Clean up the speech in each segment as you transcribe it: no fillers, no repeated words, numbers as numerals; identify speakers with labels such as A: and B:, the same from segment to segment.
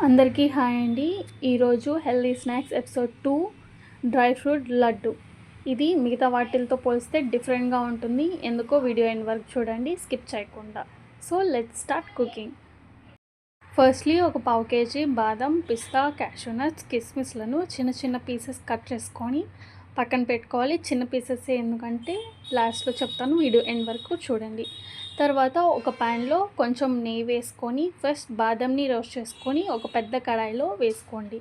A: అందరికీ హాయ్ అండి. ఈరోజు healthy snacks episode 2 dry fruit laddu. ఇది మిగతా వాటిలతో పోలిస్తే డిఫరెంట్గా ఉంటుంది. ఎందుకో వీడియో ఎండ్ వరకు చూడండి, స్కిప్ చేయకుండా. So let's start cooking. Firstly ఒక పావు కేజీ బాదం, పిస్తా, క్యాషూ నట్స్, కిస్మిస్లను చిన్న చిన్న పీసెస్ కట్ చేసుకొని పక్కన పెట్టుకోవాలి. చిన్న పీసెస్ ఎందుకంటే లాస్ట్లో చెప్తాను, వీడియో ఎండ్ వరకు చూడండి. తర్వాత ఒక ప్యాన్లో కొంచెం నెయ్యి వేసుకొని ఫస్ట్ బాదంని రోస్ట్ చేసుకొని ఒక పెద్ద కడాయిలో వేసుకోండి.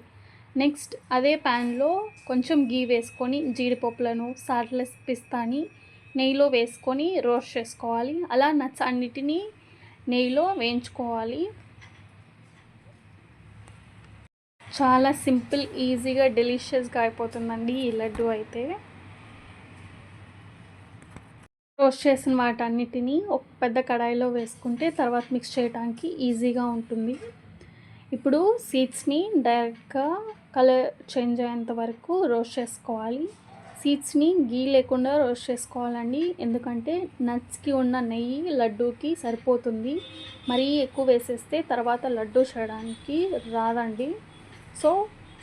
A: నెక్స్ట్ అదే ప్యాన్లో కొంచెం గీ వేసుకొని జీడిపప్పులను, సార్లెస్ పిస్తాని నెయ్యిలో వేసుకొని రోస్ట్ చేసుకోవాలి. అలా నట్స్ అన్నిటినీ నెయ్యిలో వేయించుకోవాలి. చాలా సింపుల్, ఈజీగా, డెలిషియస్గా అయిపోతుందండి ఈ లడ్డు అయితే. రోస్ట్ చేసిన వాటన్నిటిని ఒక పెద్ద కడాయిలో వేసుకుంటే తర్వాత మిక్స్ చేయడానికి ఈజీగా ఉంటుంది. ఇప్పుడు సీడ్స్ని డైరెక్ట్గా కలర్ చేంజ్ అయ్యేంత వరకు రోస్ట్ చేసుకోవాలి. సీడ్స్ని గీ లేకుండా రోస్ట్ చేసుకోవాలండి, ఎందుకంటే నట్స్కి ఉన్న నెయ్యి లడ్డూకి సరిపోతుంది. మరీ ఎక్కువ వేసేస్తే తర్వాత లడ్డు చేయడానికి రాదండి. సో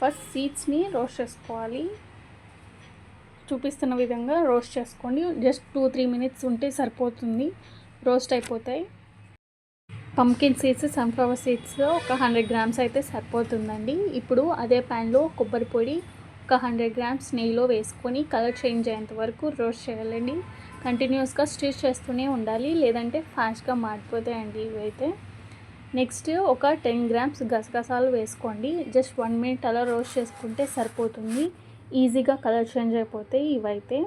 A: ఫస్ట్ సీడ్స్ని రోస్ట్ చేసుకోవాలి. చూపిస్తున్న విధంగా రోస్ట్ చేసుకోండి. జస్ట్ 2-3 మినిట్స్ ఉంటే సరిపోతుంది, రోస్ట్ అయిపోతాయి. పంకిన్ సీడ్స్, సన్ఫ్లవర్ సీడ్స్ ఒక 100 గ్రామ్స్ అయితే సరిపోతుందండి. ఇప్పుడు అదే ప్యాన్లో కొబ్బరి పొడి ఒక 100 గ్రామ్స్ నెయ్యిలో వేసుకొని కలర్ చేంజ్ అయ్యేంత వరకు రోస్ట్ చేయాలండి. కంటిన్యూస్గా స్టిర్ చేస్తూనే ఉండాలి, లేదంటే ఫాస్ట్గా మాడిపోతాయండి ఇవైతే. నెక్స్ట్ ఒక 10 గ్రామ్స్ గసగసాలు వేసుకోండి. జస్ట్ 1 మినిట్ అలా రోస్ట్ చేసుకుంటే సరిపోతుంది. ఈజీగా కలర్ చేంజ్ అయిపోతాయి ఇవైతే.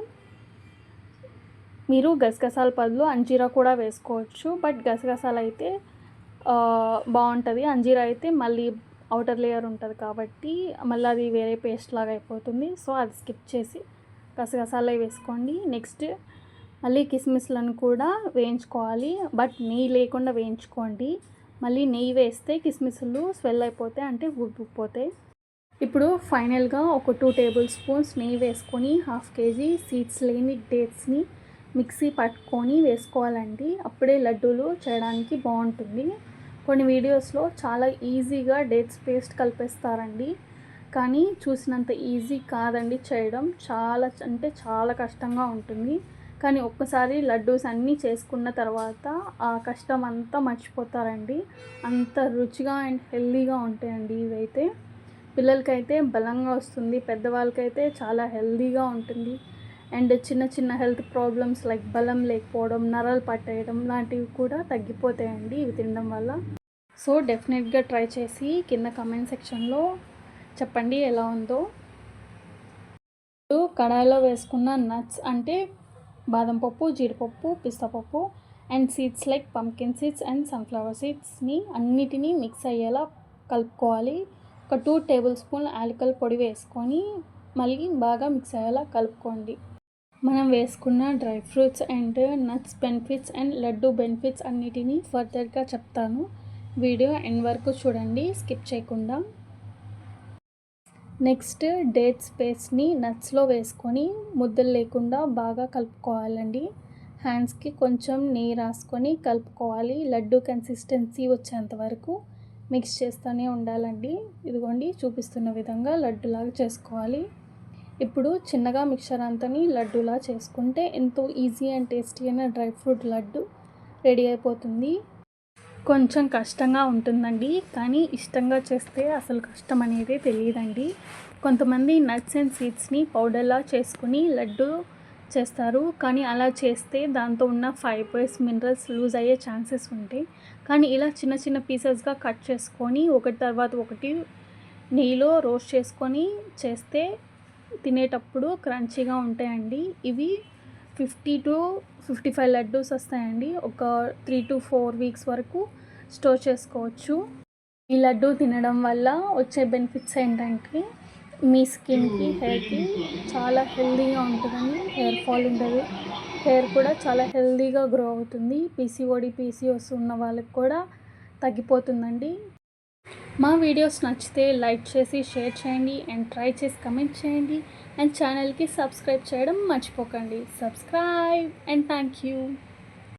A: మీరు గసగసాల బదులు అంజీరా కూడా వేసుకోవచ్చు, బట్ గసగసాలు అయితే బాగుంటుంది. అంజీరా అయితే మళ్ళీ అవుటర్ లేయర్ ఉంటుంది కాబట్టి మళ్ళీ అది వేరే పేస్ట్ లాగా అయిపోతుంది. సో అది స్కిప్ చేసి గసగసాలు వేసుకోండి. నెక్స్ట్ మళ్ళీ కిస్మిస్లను కూడా వేయించుకోవాలి, బట్ నెయ్యి లేకుండా వేయించుకోండి. మళ్ళీ నెయ్యి వేస్తే కిస్మిస్లు స్వెల్ అయిపోతాయి, అంటే ఉబ్బిపోతాయి. ఇప్పుడు ఫైనల్గా ఒక 2 టేబుల్ స్పూన్స్ నెయ్యి వేసుకొని 1/2 కేజీ సీడ్స్ లేని డేట్స్ని మిక్సీ పట్టుకొని వేసుకోవాలండి. అప్పుడే లడ్డూలు చేయడానికి బాగుంటుంది. కొన్ని వీడియోస్లో చాలా ఈజీగా డేట్స్ పేస్ట్ కలిపేస్తారండి, కానీ చూసినంత ఈజీ కాదండి చేయడం. చాలా అంటే చాలా కష్టంగా ఉంటుంది. కానీ ఒక్కసారి లడ్డూస్ అన్నీ చేసుకున్న తర్వాత ఆ కష్టం అంతా మర్చిపోతారండి. అంత రుచిగా అండ్ హెల్దీగా ఉంటాయండి ఇవైతే. పిల్లలకైతే బలంగా వస్తుంది, పెద్దవాళ్ళకైతే చాలా హెల్దీగా ఉంటుంది. అండ్ చిన్న చిన్న హెల్త్ ప్రాబ్లమ్స్ లైక్ బలం లేకపోవడం, నరాలు పట్టేయడం లాంటివి కూడా తగ్గిపోతాయండి ఇవి తినడం వల్ల. సో డెఫినెట్గా ట్రై చేసి కింద కమెంట్ సెక్షన్లో చెప్పండి ఎలా ఉందో. కడాయిలో వేసుకున్న నట్స్ అంటే బాదం పప్పు, జీడిపప్పు, పిస్తా పప్పు and seeds like pumpkin seeds and sunflower సీడ్స్ని అన్నిటినీ మిక్స్ అయ్యేలా కలుపుకోవాలి. ఒక 2 టేబుల్ స్పూన్ యాలకుల పొడి వేసుకొని మళ్ళీ బాగా మిక్స్ అయ్యేలా కలుపుకోండి. మనం వేసుకున్న dry fruits and nuts benefits and laddu benefits అన్నిటినీ ఫర్దర్గా చెప్తాను. వీడియో ఎండ్ వరకు చూడండి, స్కిప్ చేయకుండా. నెక్స్ట్ డేట్స్ పేస్ట్ని నట్స్లో వేసుకొని ముద్దలు లేకుండా బాగా కలుపుకోవాలండి. హ్యాండ్స్కి కొంచెం నెయ్యి రాసుకొని కలుపుకోవాలి. లడ్డు కన్సిస్టెన్సీ వచ్చేంత వరకు మిక్స్ చేస్తూనే ఉండాలండి. ఇదిగోండి చూపిస్తున్న విధంగా లడ్డులాగా చేసుకోవాలి. ఇప్పుడు చిన్నగా మిక్చర్ అంతని లడ్డులా చేసుకుంటే ఎంతో ఈజీ అండ్ టేస్టీ అయిన డ్రై ఫ్రూట్ లడ్డు రెడీ అయిపోతుంది. కొంచెం కష్టంగా ఉంటుందండి, కానీ ఇష్టంగా చేస్తే అసలు కష్టం అనేది తెలియదండి. కొంతమంది నట్స్ అండ్ సీడ్స్ని పౌడర్లా చేసుకుని లడ్డు చేస్తారు, కానీ అలా చేస్తే దాంతో ఉన్న ఫైబర్స్, మినరల్స్ లూజ్ అయ్యే ఛాన్సెస్ ఉంటాయి. కానీ ఇలా చిన్న చిన్న పీసెస్గా కట్ చేసుకొని ఒకటి తర్వాత ఒకటి నెయ్యిలో రోస్ట్ చేసుకొని చేస్తే తినేటప్పుడు క్రంచీగా ఉంటాయండి. ఇవి 50 to 55 లడ్డూస్ వస్తాయండి. ఒక 3 to 4 వీక్స్ వరకు స్టోర్ చేసుకోవచ్చు. ఈ లడ్డు తినడం వల్ల వచ్చే బెనిఫిట్స్ ఏంటంటే మీ స్కిన్కి, హెయిర్కి చాలా హెల్దీగా ఉంటుందండి. హెయిర్ ఫాల్ ఉండదు, హెయిర్ కూడా చాలా హెల్దీగా గ్రో అవుతుంది. పీసీఓడి, పీసీఓస్ ఉన్న వాళ్ళకి కూడా తగ్గిపోతుందండి. మా వీడియోస్ నచ్చితే లైక్ చేసి షేర్ చేయండి అండ్ ట్రై చేసి కమెంట్ చేయండి అండ్ ఛానల్కి సబ్స్క్రైబ్ చేయడం మర్చిపోకండి. Subscribe and thank you.